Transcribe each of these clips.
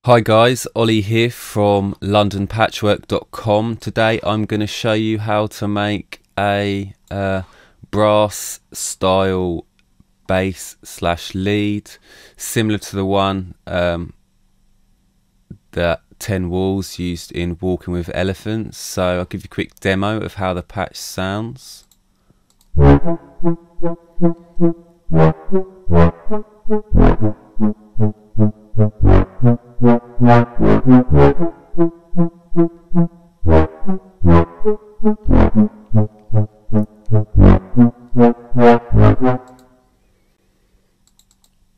Hi guys, Ollie here from Londonpatchwork.com. Today I'm going to show you how to make a brass style bass / lead similar to the one that 10 Walls used in Walking with Elephants. So I'll give you a quick demo of how the patch sounds.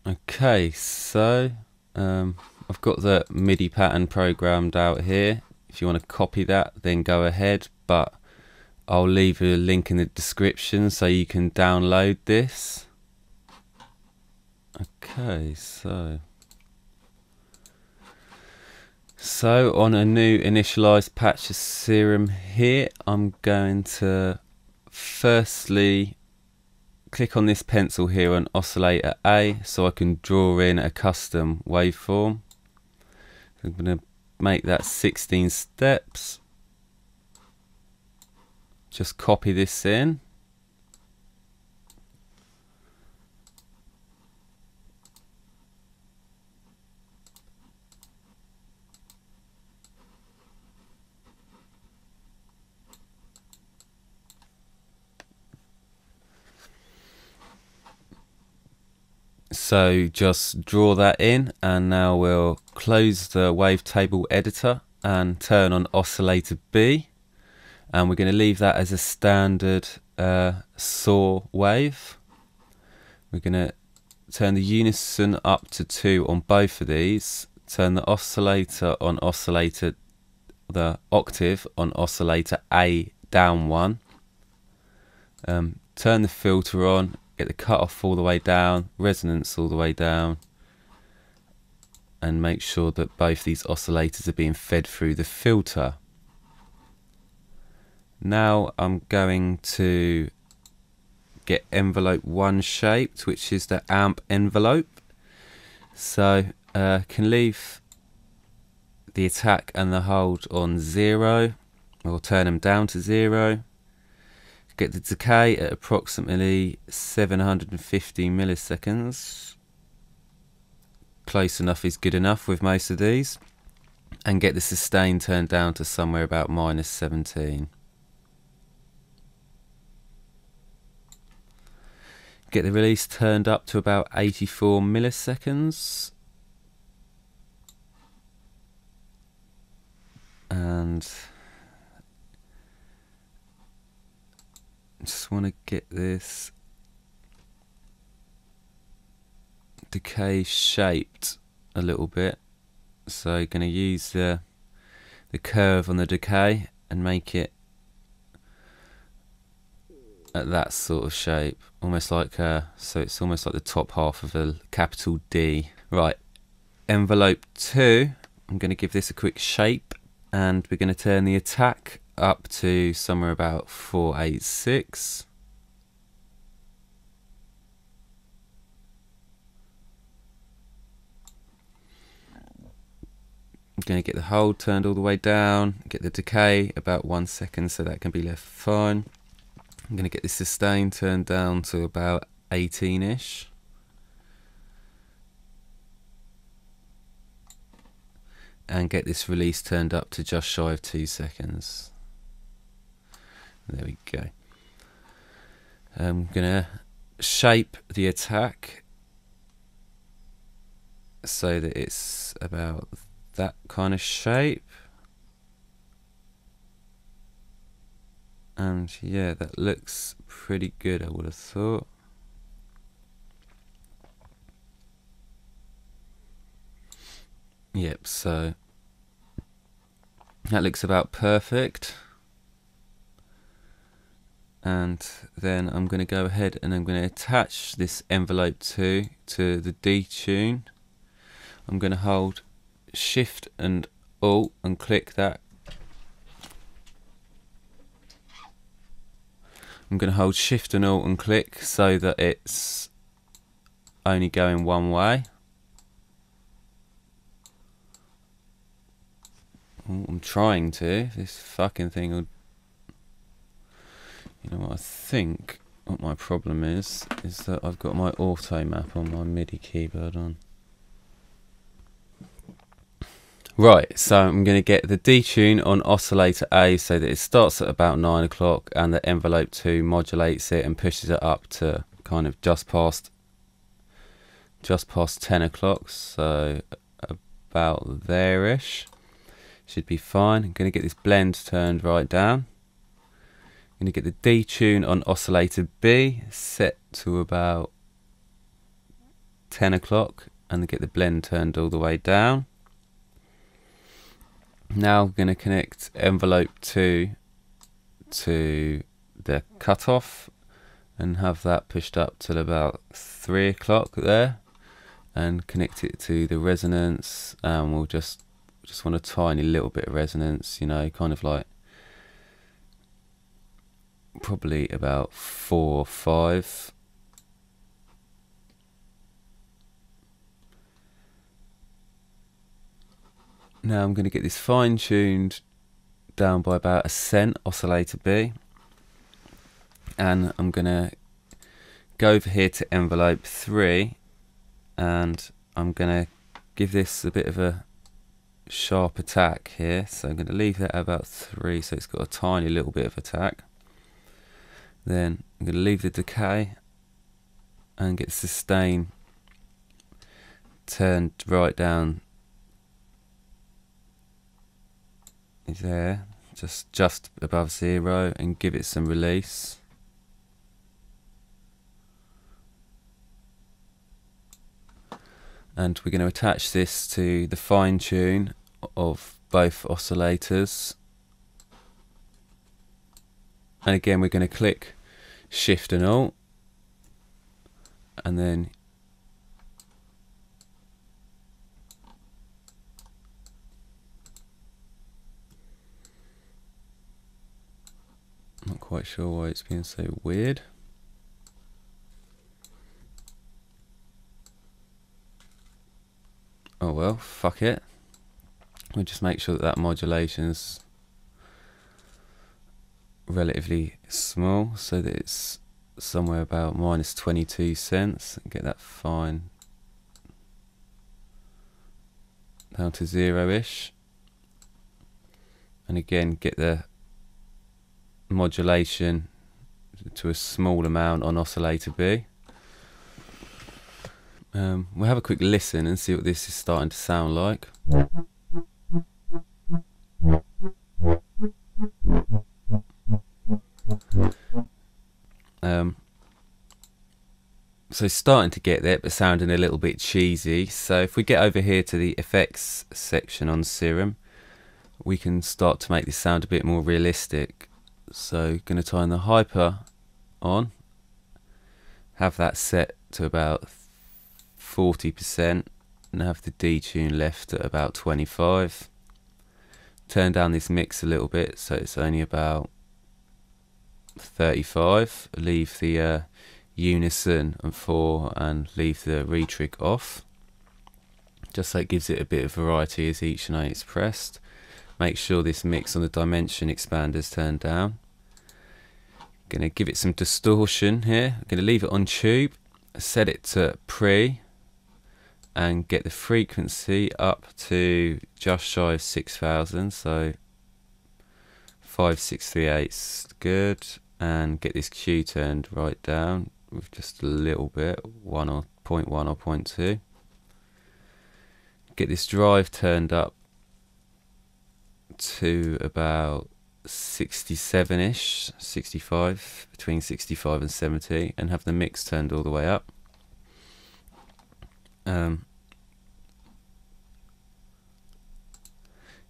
Okay, so I've got the Midi pattern programmed out here. If you want to copy that, then go ahead, but I'll leave a link in the description so you can download this. Okay, so on a new initialized patch of Serum here, I'm going to firstly click on this pencil here on oscillator A so I can draw in a custom waveform. I'm going to make that 16 steps. Just copy this in. So just draw that in, and now we'll close the wavetable editor and turn on oscillator B, and we're going to leave that as a standard saw wave. We're going to turn the unison up to 2 on both of these, turn the oscillator on the octave on oscillator A down 1, turn the filter on, get the cutoff all the way down, resonance all the way down, and make sure that both these oscillators are being fed through the filter. Now I'm going to get envelope 1 shaped, which is the amp envelope. So can leave the attack and the hold on 0, or turn them down to 0. Get the decay at approximately 750 milliseconds. Close enough is good enough with most of these. And get the sustain turned down to somewhere about -17. Get the release turned up to about 84 milliseconds. And just want to get this decay shaped a little bit, so going to use the curve on the decay and make it at that sort of shape, almost like so it's almost like the top half of a capital D. Right, envelope 2, I'm going to give this a quick shape, and we're going to turn the attack up to somewhere about 486. I'm going to get the hold turned all the way down, get the decay about 1 second so that can be left fine. I'm going to get the sustain turned down to about 18-ish. And get this release turned up to just shy of 2 seconds. There we go. I'm going to shape the attack so that it's about that kind of shape. And yeah, that looks pretty good, I would have thought. Yep, so that looks about perfect. And then I'm going to go ahead and I'm going to attach this envelope 2 to the D tune. I'm going to hold Shift and Alt and click that. I'm going to hold Shift and Alt and click so that it's only going one way. I'm trying to. This fucking thing will... You know what, I think what my problem is that I've got my auto map on my Midi keyboard on. Right, so I'm going to get the detune on oscillator A so that it starts at about 9 o'clock and the envelope 2 modulates it and pushes it up to kind of just past 10 o'clock, so about there-ish. Should be fine. I'm going to get this blend turned right down. I'm going to get the detune on oscillator B set to about 10 o'clock and get the blend turned all the way down. Now I'm going to connect envelope 2 to the cutoff and have that pushed up till about 3 o'clock there, and connect it to the resonance, and we'll just want a tiny little bit of resonance, you know, kind of like probably about 4 or 5. Now I'm going to get this fine tuned down by about a cent, oscillator B, and I'm going to go over here to envelope 3 and I'm going to give this a bit of a sharp attack here, so I'm going to leave that at about 3 so it's got a tiny little bit of attack. Then I'm going to leave the decay and get sustain turned right down there, just above 0, and give it some release. And we're going to attach this to the fine tune of both oscillators, and again we're going to click Shift and Alt, and then not quite sure why it's being so weird. Oh well, fuck it. We'll just make sure that that modulation's relatively small so that it's somewhere about minus 22 cents, and get that fine down to 0-ish, and again get the modulation to a small amount on oscillator B. We'll have a quick listen and see what this is starting to sound like. So starting to get there, but sounding a little bit cheesy. So if we get over here to the effects section on Serum, we can start to make this sound a bit more realistic. So going to turn the hyper on, have that set to about 40%, and have the detune left at about 25. Turn down this mix a little bit so it's only about 35. Leave the unison and 4 and leave the retrig off, just so it gives it a bit of variety as each note is pressed. Make sure this mix on the dimension expander is turned down. Going to give it some distortion here. I'm going to leave it on tube, set it to pre, and get the frequency up to just shy of 6,000, so 5638's good, and get this Q turned right down with just a little bit, 1 or 0.1 or 0.2. Get this drive turned up to about 67-ish, 65, between 65 and 70, and have the mix turned all the way up.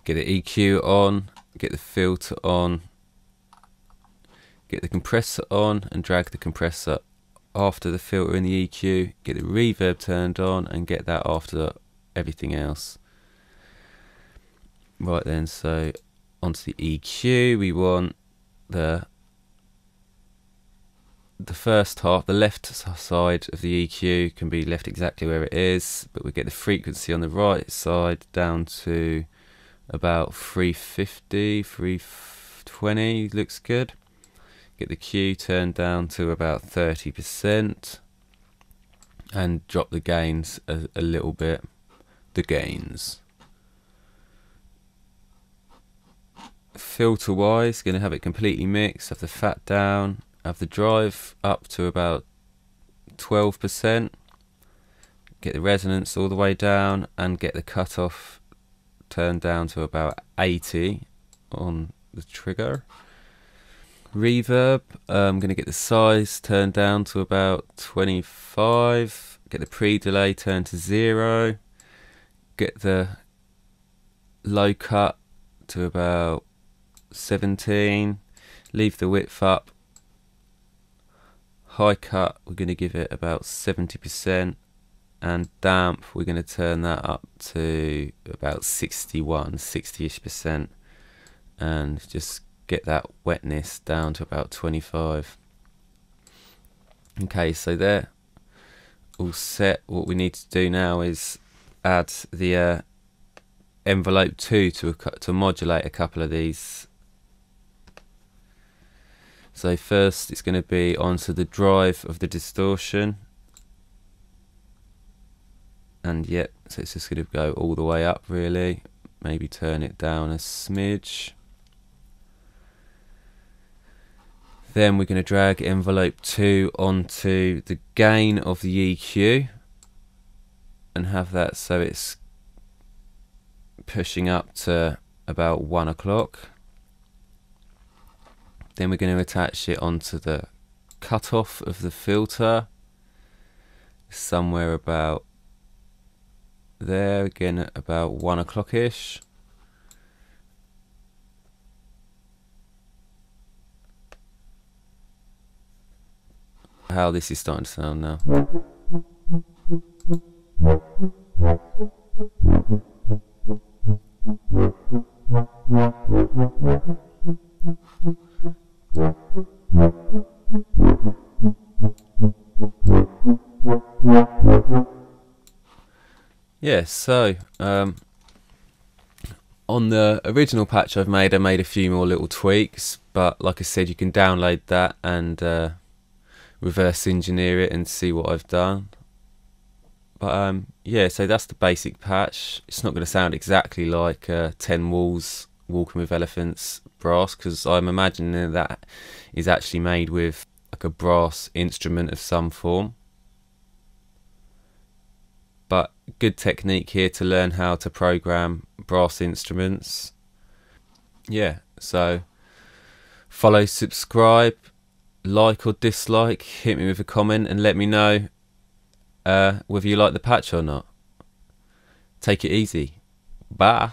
Get the EQ on, get the filter on, get the compressor on and drag the compressor after the filter and the EQ, get the reverb turned on and get that after everything else. Right then, so onto the EQ, we want the first half, the left side of the EQ can be left exactly where it is, but we get the frequency on the right side down to about 350, 320 looks good. Get the Q turned down to about 30% and drop the gains a little bit. The gains. Filter wise, going to have it completely mixed, have the fat down, have the drive up to about 12%, get the resonance all the way down, and get the cutoff turned down to about 80 on the trigger. Reverb, I'm going to get the size turned down to about 25, get the pre-delay turned to 0, get the low cut to about 17, leave the width up. High cut, we're going to give it about 70%, and damp, we're going to turn that up to about 60-ish%, and just get that wetness down to about 25. Okay, so they're all set. What we need to do now is add the envelope 2 to modulate a couple of these. So first it's going to be onto the drive of the distortion, and yep, so it's just going to go all the way up really, maybe turn it down a smidge. Then we're going to drag envelope 2 onto the gain of the EQ and have that so it's pushing up to about 1 o'clock. Then we're going to attach it onto the cutoff of the filter, somewhere about there, again at about 1 o'clock-ish. How this is starting to sound now. Yeah, so on the original patch I made a few more little tweaks, but like I said, you can download that and reverse engineer it and see what I've done. But yeah, so that's the basic patch. It's not going to sound exactly like 10 Walls Walking with Elephants brass, because I'm imagining that is actually made with like a brass instrument of some form. But good technique here to learn how to program brass instruments. Yeah, so follow, subscribe, like or dislike, hit me with a comment and let me know whether you like the patch or not. Take it easy. Bye.